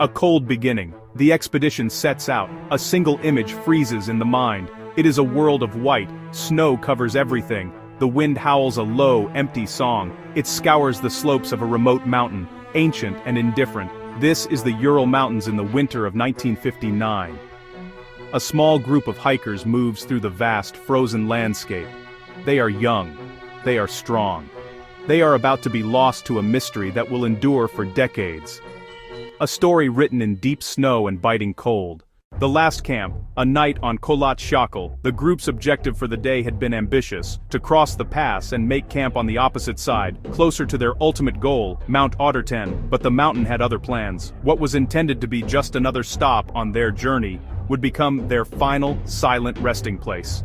A cold beginning. The expedition sets out. A single image freezes in the mind. It is a world of white. Snow covers everything. The wind howls a low, empty song. It scours the slopes of a remote mountain, ancient and indifferent. This is the Ural Mountains in the winter of 1959. A small group of hikers moves through the vast, frozen landscape. They are young. They are strong. They are about to be lost to a mystery that will endure for decades. A story written in deep snow and biting cold. The last camp, a night on Kholat Shakal. The group's objective for the day had been ambitious, to cross the pass and make camp on the opposite side, closer to their ultimate goal, Mount Otterten. But the mountain had other plans. What was intended to be just another stop on their journey would become their final, silent resting place.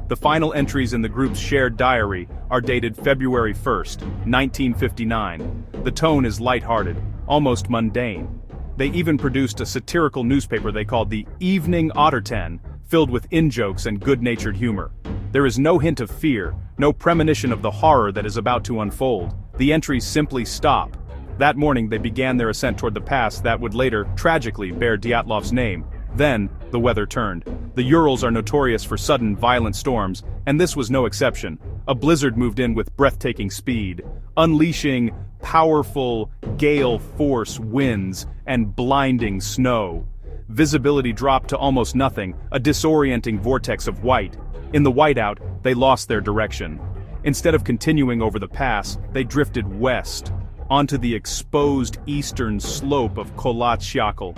The final entries in the group's shared diary are dated February 1st, 1959. The tone is lighthearted, almost mundane. They even produced a satirical newspaper they called the Evening Otterten, filled with in-jokes and good-natured humor. There is no hint of fear, no premonition of the horror that is about to unfold. The entries simply stop. That morning they began their ascent toward the pass that would later, tragically, bear Dyatlov's name. Then, the weather turned. The Urals are notorious for sudden, violent storms, and this was no exception. A blizzard moved in with breathtaking speed, unleashing powerful, gale-force winds and blinding snow. Visibility dropped to almost nothing, a disorienting vortex of white. In the whiteout, they lost their direction. Instead of continuing over the pass, they drifted west, onto the exposed eastern slope of Kholat Shakal,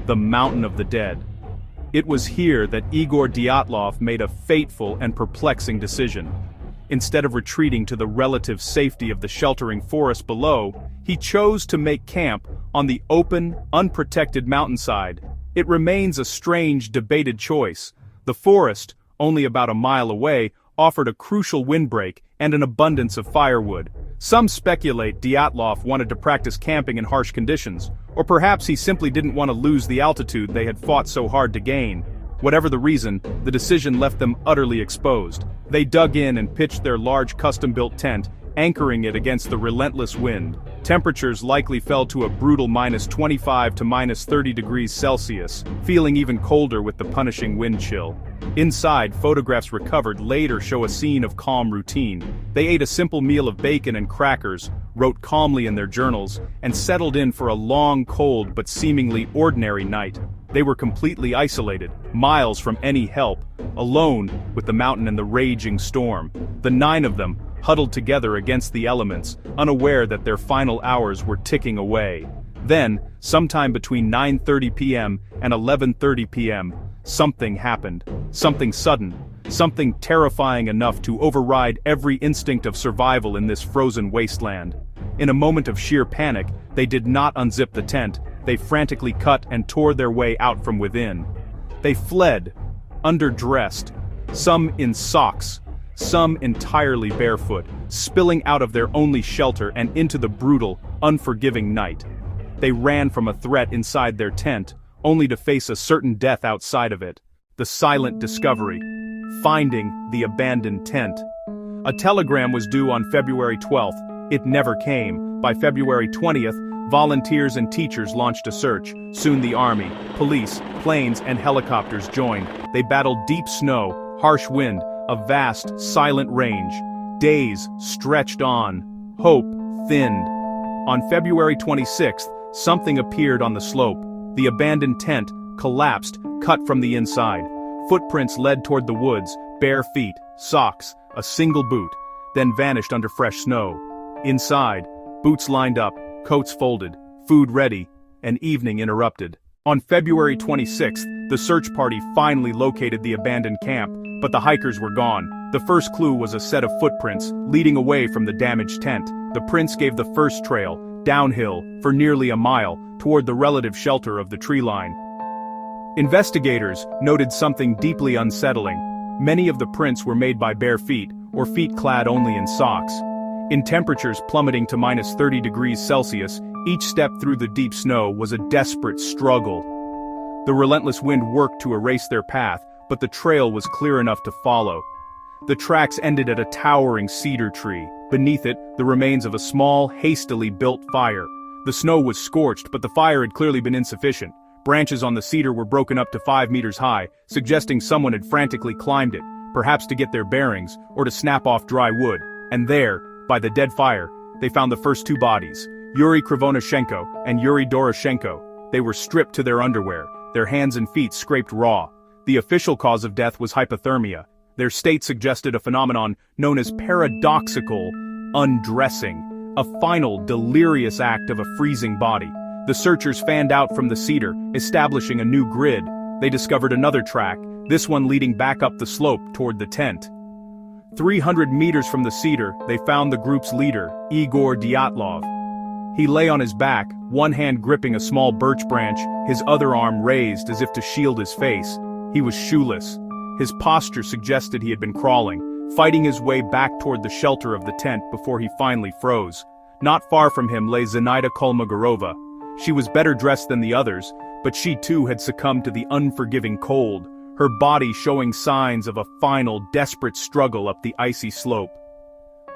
the Mountain of the Dead. It was here that Igor Dyatlov made a fateful and perplexing decision. Instead of retreating to the relative safety of the sheltering forest below, he chose to make camp on the open, unprotected mountainside. It remains a strange, debated choice. The forest, only about a mile away, offered a crucial windbreak and an abundance of firewood. Some speculate Dyatlov wanted to practice camping in harsh conditions, or perhaps he simply didn't want to lose the altitude they had fought so hard to gain. Whatever the reason, the decision left them utterly exposed. They dug in and pitched their large custom-built tent, anchoring it against the relentless wind. Temperatures likely fell to a brutal -25 to -30 degrees Celsius, feeling even colder with the punishing wind chill. Inside, photographs recovered later show a scene of calm routine. They ate a simple meal of bacon and crackers, wrote calmly in their journals, and settled in for a long, cold but seemingly ordinary night. They were completely isolated, miles from any help, alone with the mountain and the raging storm. The 9 of them, huddled together against the elements, unaware that their final hours were ticking away. Then, sometime between 9:30 p.m. and 11:30 p.m., something happened. Something sudden. Something terrifying enough to override every instinct of survival in this frozen wasteland. In a moment of sheer panic, they did not unzip the tent. They frantically cut and tore their way out from within. They fled, underdressed, some in socks, some entirely barefoot, spilling out of their only shelter and into the brutal, unforgiving night. They ran from a threat inside their tent, only to face a certain death outside of it. The silent discovery. Finding the abandoned tent. A telegram was due on February 12th. It never came. By February 20th, volunteers and teachers launched a search. Soon the army, police, planes, and helicopters joined. They battled deep snow, harsh wind, a vast, silent range. Days stretched on. Hope thinned. On February 26th, something appeared on the slope. The abandoned tent collapsed, cut from the inside. Footprints led toward the woods, bare feet, socks, a single boot, then vanished under fresh snow. Inside, boots lined up, coats folded, food ready, and evening interrupted. On February 26th, the search party finally located the abandoned camp, but the hikers were gone. The first clue was a set of footprints, leading away from the damaged tent. The prints gave the first trail, downhill, for nearly a mile, toward the relative shelter of the tree line. Investigators noted something deeply unsettling. Many of the prints were made by bare feet, or feet clad only in socks. In temperatures plummeting to -30 degrees Celsius, each step through the deep snow was a desperate struggle. The relentless wind worked to erase their path, but the trail was clear enough to follow. The tracks ended at a towering cedar tree. Beneath it, the remains of a small, hastily built fire. The snow was scorched, but the fire had clearly been insufficient. Branches on the cedar were broken up to 5 meters high, suggesting someone had frantically climbed it, perhaps to get their bearings, or to snap off dry wood. And there, by the dead fire, they found the first 2 bodies, Yuri Krivonashenko and Yuri Doroshenko. They were stripped to their underwear, their hands and feet scraped raw. The official cause of death was hypothermia. Their state suggested a phenomenon known as paradoxical undressing, a final, delirious act of a freezing body. The searchers fanned out from the cedar, establishing a new grid. They discovered another track, this one leading back up the slope toward the tent. 300 meters from the cedar, they found the group's leader, Igor Dyatlov. He lay on his back, one hand gripping a small birch branch, his other arm raised as if to shield his face. He was shoeless. His posture suggested he had been crawling, fighting his way back toward the shelter of the tent before he finally froze. Not far from him lay Zenaida Kolmogorova. She was better dressed than the others, but she too had succumbed to the unforgiving cold, her body showing signs of a final, desperate struggle up the icy slope.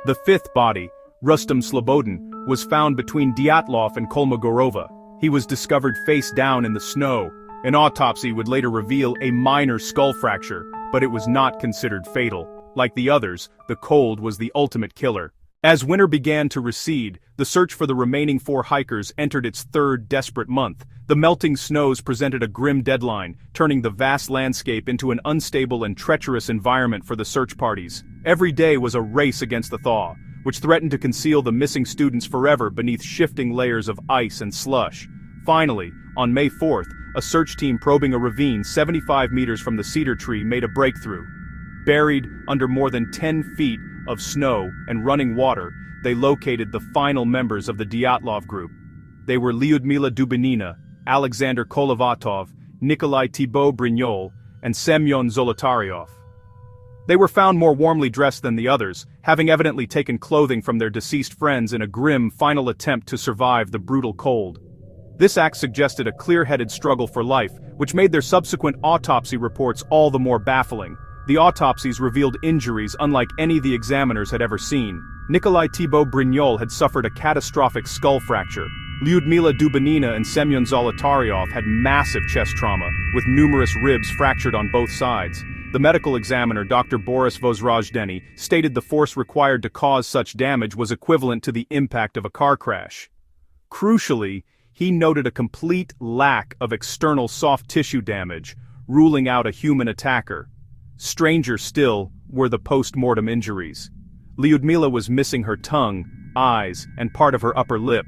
The 5th body, Rustam Slobodin, was found between Dyatlov and Kolmogorova. He was discovered face down in the snow. An autopsy would later reveal a minor skull fracture, but it was not considered fatal. Like the others, the cold was the ultimate killer. As winter began to recede, the search for the remaining 4 hikers entered its 3rd desperate month. The melting snows presented a grim deadline, turning the vast landscape into an unstable and treacherous environment for the search parties. Every day was a race against the thaw, which threatened to conceal the missing students forever beneath shifting layers of ice and slush. Finally, on May 4th, a search team probing a ravine 75 meters from the cedar tree made a breakthrough. Buried under more than 10 feet of snow and running water, they located the final members of the Dyatlov group. They were Lyudmila Dubinina, Alexander Kolovatov, Nikolai Thibault Brignol, and Semyon Zolotaryov. They were found more warmly dressed than the others, having evidently taken clothing from their deceased friends in a grim final attempt to survive the brutal cold. This act suggested a clear-headed struggle for life, which made their subsequent autopsy reports all the more baffling. The autopsies revealed injuries unlike any the examiners had ever seen. Nikolai Thibault Brignol had suffered a catastrophic skull fracture. Lyudmila Dubinina and Semyon Zolotaryov had massive chest trauma, with numerous ribs fractured on both sides. The medical examiner, Dr. Boris Vozrojdeny, stated the force required to cause such damage was equivalent to the impact of a car crash. Crucially, he noted a complete lack of external soft tissue damage, ruling out a human attacker. Stranger still were the post-mortem injuries. Lyudmila was missing her tongue, eyes, and part of her upper lip.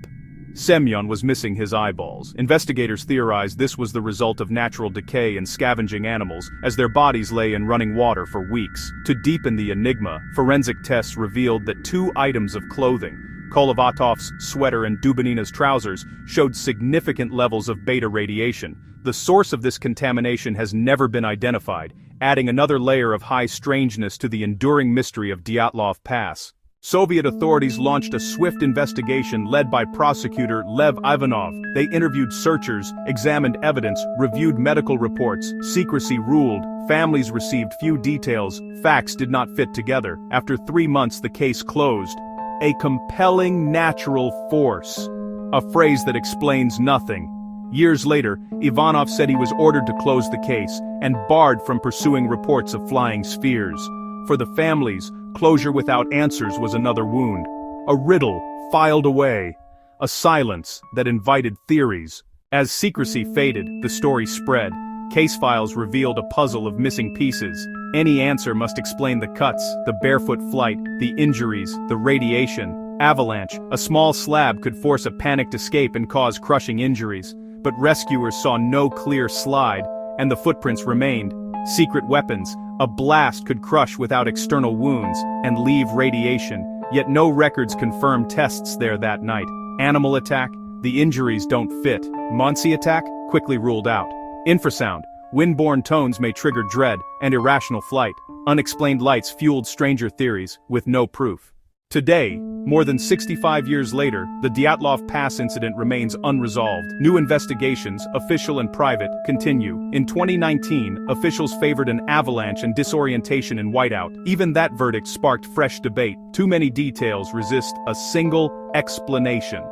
Semyon was missing his eyeballs. Investigators theorized this was the result of natural decay in scavenging animals, as their bodies lay in running water for weeks. To deepen the enigma, forensic tests revealed that 2 items of clothing, Kolovatov's sweater and Dubinina's trousers, showed significant levels of beta radiation. The source of this contamination has never been identified, adding another layer of high strangeness to the enduring mystery of Dyatlov Pass. Soviet authorities launched a swift investigation led by prosecutor Lev Ivanov. They interviewed searchers, examined evidence, reviewed medical reports. Secrecy ruled. Families received few details. Facts did not fit together. After 3 months, the case closed. A compelling natural force. A phrase that explains nothing. Years later, Ivanov said he was ordered to close the case and barred from pursuing reports of flying spheres. For the families, closure without answers was another wound. A riddle filed away. A silence that invited theories. As secrecy faded, the story spread. Case files revealed a puzzle of missing pieces. Any answer must explain the cuts, the barefoot flight, the injuries, the radiation. Avalanche, a small slab could force a panicked escape and cause crushing injuries. But rescuers saw no clear slide, and the footprints remained. Secret weapons, a blast could crush without external wounds and leave radiation, yet no records confirmed tests there that night. Animal attack, the injuries don't fit. Monsi attack, quickly ruled out. Infrasound, wind-borne tones may trigger dread and irrational flight. Unexplained lights fueled stranger theories, with no proof. Today, more than 65 years later, the Dyatlov Pass incident remains unresolved. New investigations, official and private, continue. In 2019, officials favored an avalanche and disorientation in whiteout. Even that verdict sparked fresh debate. Too many details resist a single explanation.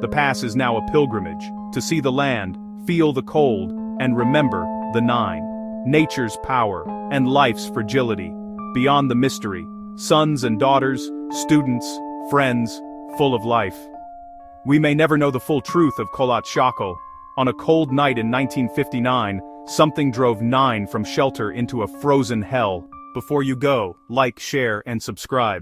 The pass is now a pilgrimage, to see the land, feel the cold, and remember the 9. Nature's power, and life's fragility. Beyond the mystery, sons and daughters, students, friends, full of life. We may never know the full truth of Kholat Shako. On a cold night in 1959, something drove 9 from shelter into a frozen hell. Before you go, like, share, and subscribe.